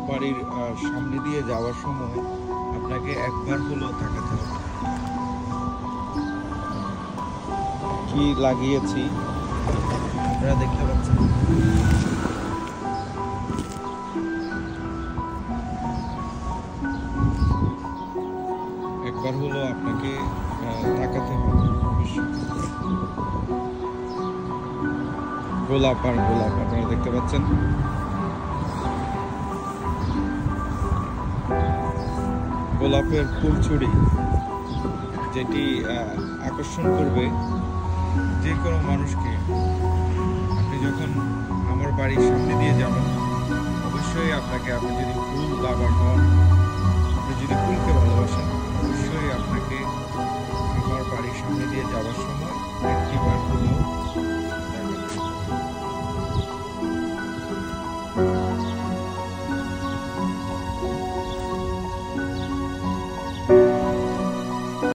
বাড়ির সামনে দিয়ে যাওয়ার সময় আপনাকে একবার হলেও তাকাতে হবে। কি লাগিয়েছি আপনারা দেখতে পাচ্ছেন। একবার হলেও আপনাকে তাকাতে হবে। গোলাপ আর গোলাপ আপনারা দেখতে পাচ্ছেন। গোলাপের ফুলছড়ি যেটি আকর্ষণ করবে যে কোনো মানুষকে। আপনি যখন আমার বাড়ির সামনে দিয়ে যাবেন, অবশ্যই আপনাকে, আপনি যদি ফুল লাভার হন, আপনি যদি ফুলকে ভালোবাসেন, অবশ্যই আপনাকে আমার বাড়ির সামনে দিয়ে যাওয়ার সময়